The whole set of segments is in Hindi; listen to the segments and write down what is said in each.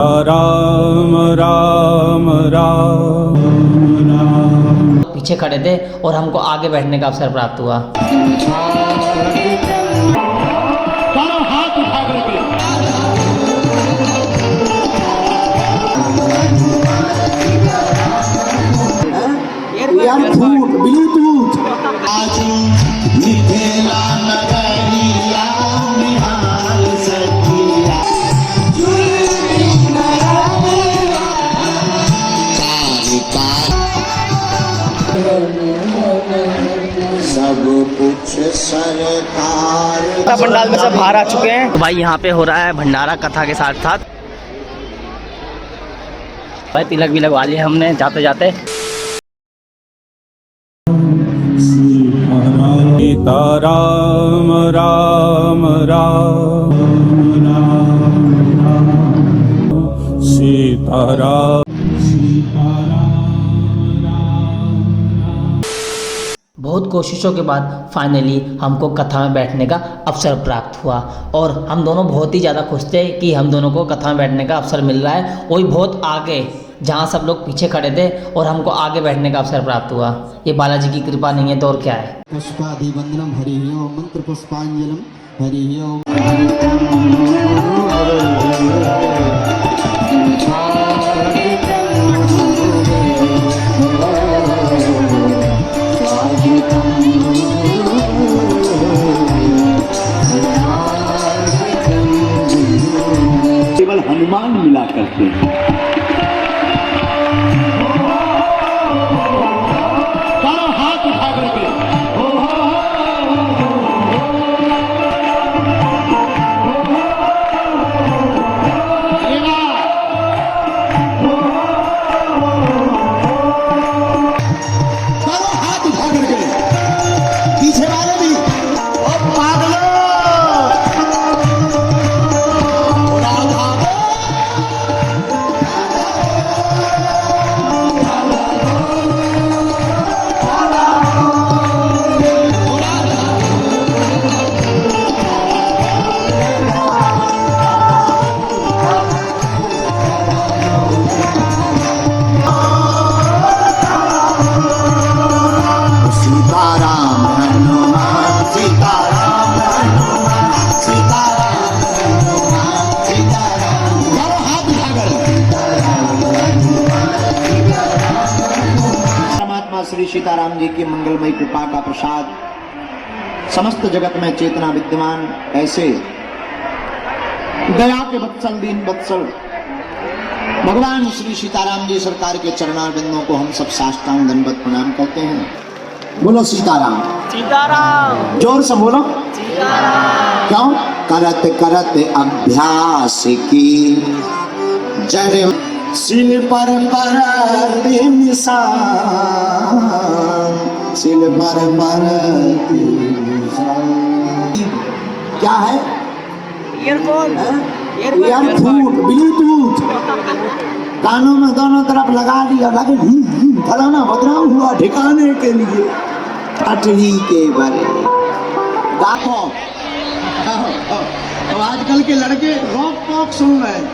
राम राम राम राम। पीछे खड़े थे और हमको आगे बैठने का अवसर प्राप्त हुआ। हाथ उठा करके ईयरफोन ब्लूटूथ आज मिथिला नगरिया निहाल सखिया सब कुछ सरकार। पंडाल में सब बाहर आ चुके हैं। तो भाई यहाँ पे हो रहा है भंडारा कथा के साथ साथ। भाई तिलक भी लगवा लिया हमने जाते जाते। सीता राम राम राम राम सीता राम। बहुत कोशिशों के बाद फाइनली हमको कथा में बैठने का अवसर प्राप्त हुआ और हम दोनों बहुत ही ज़्यादा खुश थे कि हम दोनों को कथा में बैठने का अवसर मिल रहा है। वही बहुत आगे जहाँ सब लोग पीछे खड़े थे और हमको आगे बैठने का अवसर प्राप्त हुआ। ये बालाजी की कृपा नहीं है तो और क्या है। पुष्पादिवंदनम हरि ओम मंत्र पुष्पांजलम हरि ओम। केवल हनुमान मिला करते हैं। हाथ उठा करके हाथ उठा करके पीछे वाले भी पागलों सीताराम हनुमान सीताराम हनुमान सीताराम हनुमान सीताराम। हाथ उठाकर परमात्मा श्री सीताराम जी की मंगलमयी कृपा का प्रसाद समस्त जगत में चेतना विद्यमान ऐसे दया के वत्सल दीन वत्सल भगवान श्री सीताराम जी सरकार के चरणारविंदों को हम सब साष्टांग दंडवत प्रणाम करते हैं। बोलो सीताराम सीताराम। जोर से बोलो सीताराम। क्यों? करत करत अभ्यास की जड़ सिल पर निशान सिल पर क्या है? ईयरफोन ईयरफोन ब्लूटूथ कानों में दोनों तरफ लगा लिया। लगे फलाना बदनाम हुआ ठिकाने के लिए अटली के बारे देखो। अब आजकल के लड़के रॉक पॉक सुन रहे हैं।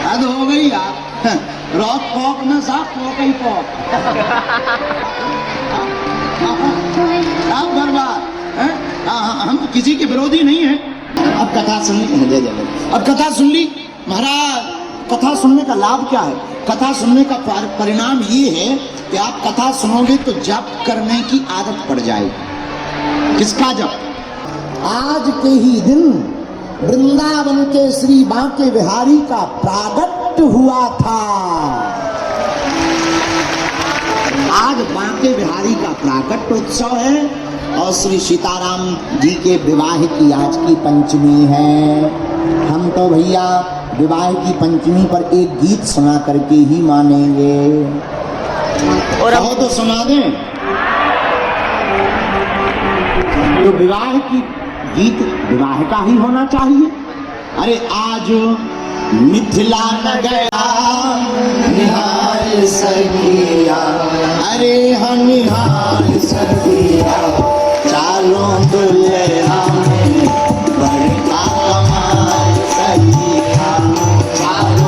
हद हो गई यार। रॉक पॉक में साफ पॉक ही पॉक आप बर्बाद हैं। हम किसी के विरोधी नहीं हैं। अब कथा सुन ली। अब कथा सुन ली महाराज। कथा सुनने का लाभ क्या है? कथा सुनने का परिणाम ये है कि आप कथा सुनोगे तो जप करने की आदत पड़ जाएगी। किसका जप? आज के ही दिन वृंदावन के श्री बांके बिहारी का प्रागट्य हुआ था। आज बांके बिहारी का प्रागट्य उत्सव है और श्री सीताराम जी के विवाह की आज की पंचमी है। हम तो भैया विवाह की पंचमी पर एक गीत सुना करके ही मानेंगे। और अब तो सुना दें। तो विवाह की गीत विवाह का ही होना चाहिए। अरे आज मिथिला नगरा निहाल सखिया अरे हम निहाल सखिया चालों दुल्हा में बड़का कमाल सखिया चालों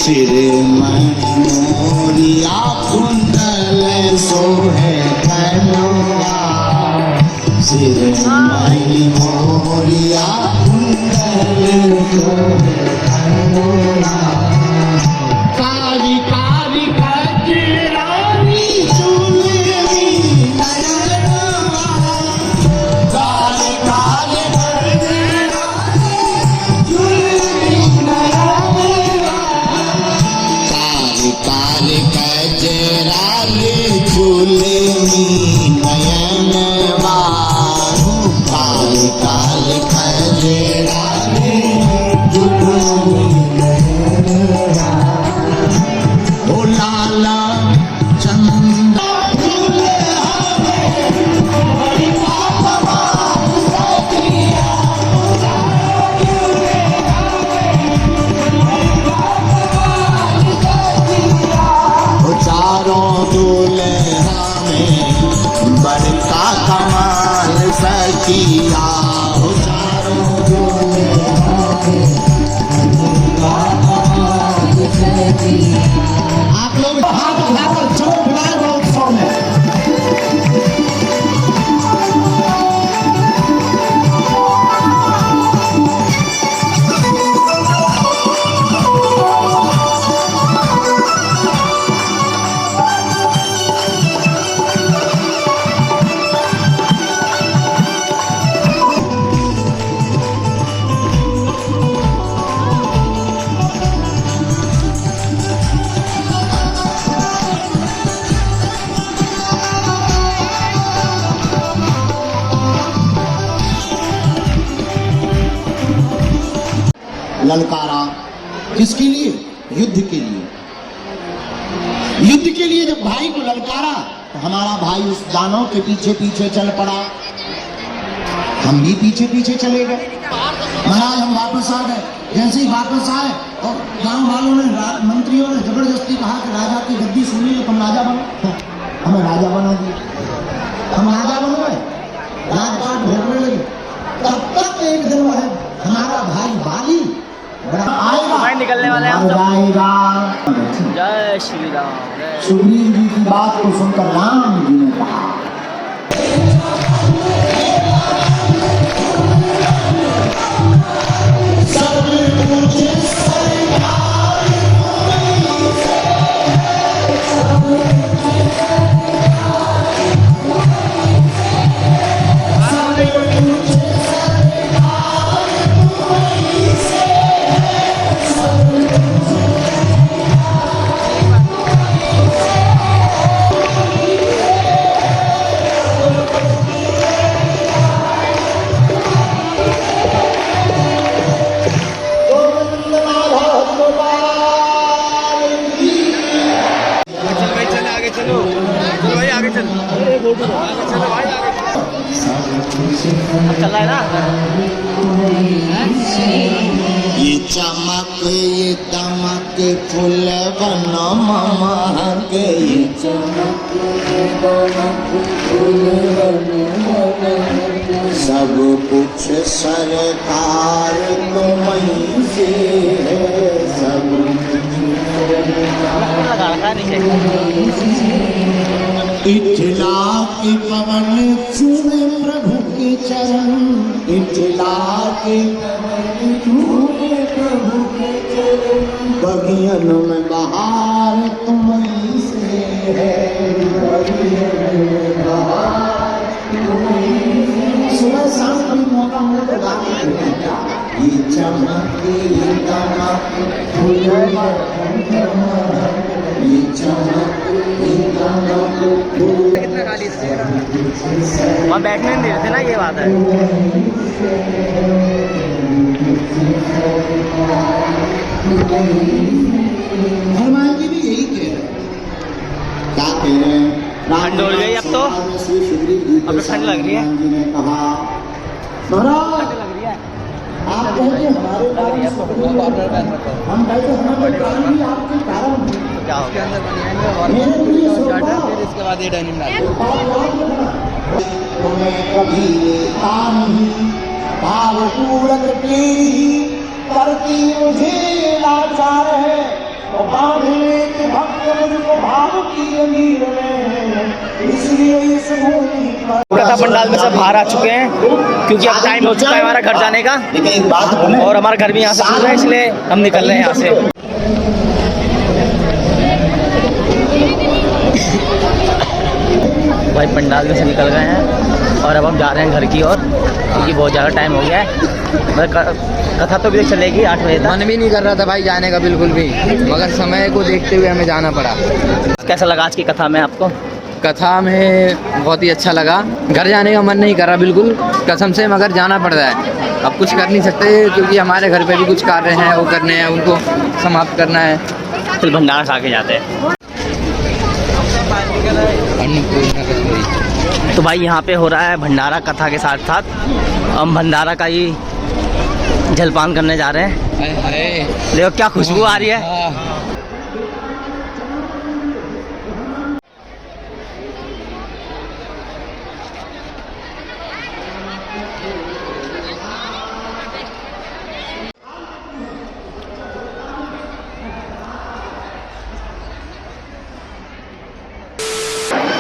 सिर मोरिया कुंडल सोहे कनवा सिर मोरिया कुंडल सोहे कनवा काली काली कजरानी चुनरी नयनवा काली काली कजरानी चुनरी नयनवा काली काली कजरानी चुनरी नयनवा काली काली कजरानी चुनरी नयनवा ओ लाला चंदा झूले हमें बड़ी पापा सखिया झूले हमें ओ चारों दूल्हे हमें बड़का कमाल सखिया ओ चारों दूल्हे हमें बड़का कमाल सखिया आप लोग हाथ उठाकर चलो बिलाए उत्सव में ललकारा किसके लिए युद्ध के लिए युद्ध के लिए जब भाई को ललकारा तो हमारा भाई उस दानव के पीछे पीछे चल पड़ा हम भी पीछे पीछे चले गए महाराज हम वापस आ गए जैसे ही वापस आए और गांव वालों ने मंत्रियों ने जबरदस्ती कहा कि राजा की गद्दी सुन ली तुम राजा बनो हमें राजा बना दिया हम राजा बन गए राजपाट भोगने लगे तब तक एक दिन है हमारा भाई बाली आएगा भाई निकलने वाले हैं हम सब। आएगा जय श्री राम। सुग्रीव जी की बात को सुनकर राम जी ने कहा चल रहा है ना। ये चमक ये दमक फूल बन महक ये चमक ये दमक फूल बन सब कुछ सरकार तुम्हीं से है सब इठला के पवन छुए प्रभु के चरण इठला के पवन छुए प्रभु के चरण बगियन में बहार तुम्हीं से है बगियन में बहार तुम्हीं से सुबह शाम कभी मौका मिले तो गाते हैं ये चमक ये दमक फूल ये चमक कितना गाली वहाँ बैठने नहीं देते ना, ये बात है। हनुमान जी भी यही कह रहे हैं। क्या कह रहे हैं? ठंड हो गई अब तो, अब तो ठंड लग रही है। जी ने कहा महाराज लग रही है आप कहते हमारे कारण हम कहते हमारे कारण भी आपके कारण क्या हो गया? मेरे लिए फिर इसके बाद ये डेनिम डाल तुम्हें कभी लेता नहीं भाव पूरक तेरी करती मुझे लाचार है कथा पंडाल में सब बाहर आ चुके हैं क्योंकि अब टाइम हो चुका है हमारा घर जाने का, लेकिन एक बात बोले, और हमारा घर भी यहाँ से दूर है, इसलिए हम निकल रहे हैं यहाँ से। भाई पंडाल में से निकल गए हैं और अब हम जा रहे हैं घर की ओर, क्योंकि बहुत ज़्यादा टाइम हो गया है। कथा तो भी चलेगी 8 बजे तक। मन भी नहीं कर रहा था भाई जाने का बिल्कुल भी, मगर समय को देखते हुए हमें जाना पड़ा। कैसा लगा आज की कथा में आपको? कथा में बहुत ही अच्छा लगा। घर जाने का मन नहीं कर रहा बिल्कुल कसम से, मगर जाना पड़ रहा है। अब कुछ कर नहीं सकते क्योंकि हमारे घर पे भी कुछ कार्य हैं, वो करने हैं, उनको समाप्त करना है। फिर भंडारा खा के जाते हैं। तो भाई यहाँ पे हो रहा है भंडारा कथा के साथ साथ हम भंडारा का ही जलपान करने जा रहे हैं। देखो क्या खुशबू आ रही है।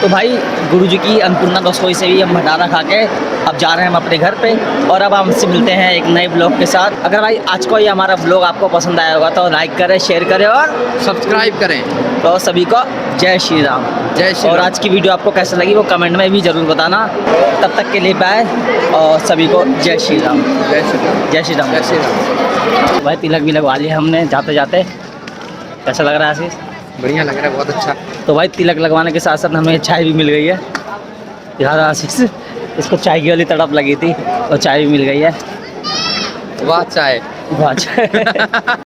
तो भाई गुरुजी की अन्नपूर्णा रसोई से भी हम भंडारा खा के अब जा रहे हैं हम अपने घर पे, और अब हमसे मिलते हैं एक नए ब्लॉग के साथ। अगर भाई आज को ये हमारा ब्लॉग आपको पसंद आया होगा तो लाइक करें, शेयर करें और सब्सक्राइब करें। तो सभी को जय श्री राम। जय श्री और राम। आज की वीडियो आपको कैसे लगी वो कमेंट में भी ज़रूर बताना। तब तक के लिए बाय और सभी को जय श्री राम। जय श्री राम। जय श्री राम। जय श्री राम। भाई तिलक भी लगवा लिया हमने जाते जाते। कैसा लग रहा है आशीष? बढ़िया लग रहा है, बहुत अच्छा। तो भाई तिलक लगवाने के साथ साथ हमें चाय भी मिल गई है। यार आशीष इसको चाय की वाली तड़प लगी थी और चाय भी मिल गई है। वाह चाय। वाह चाय।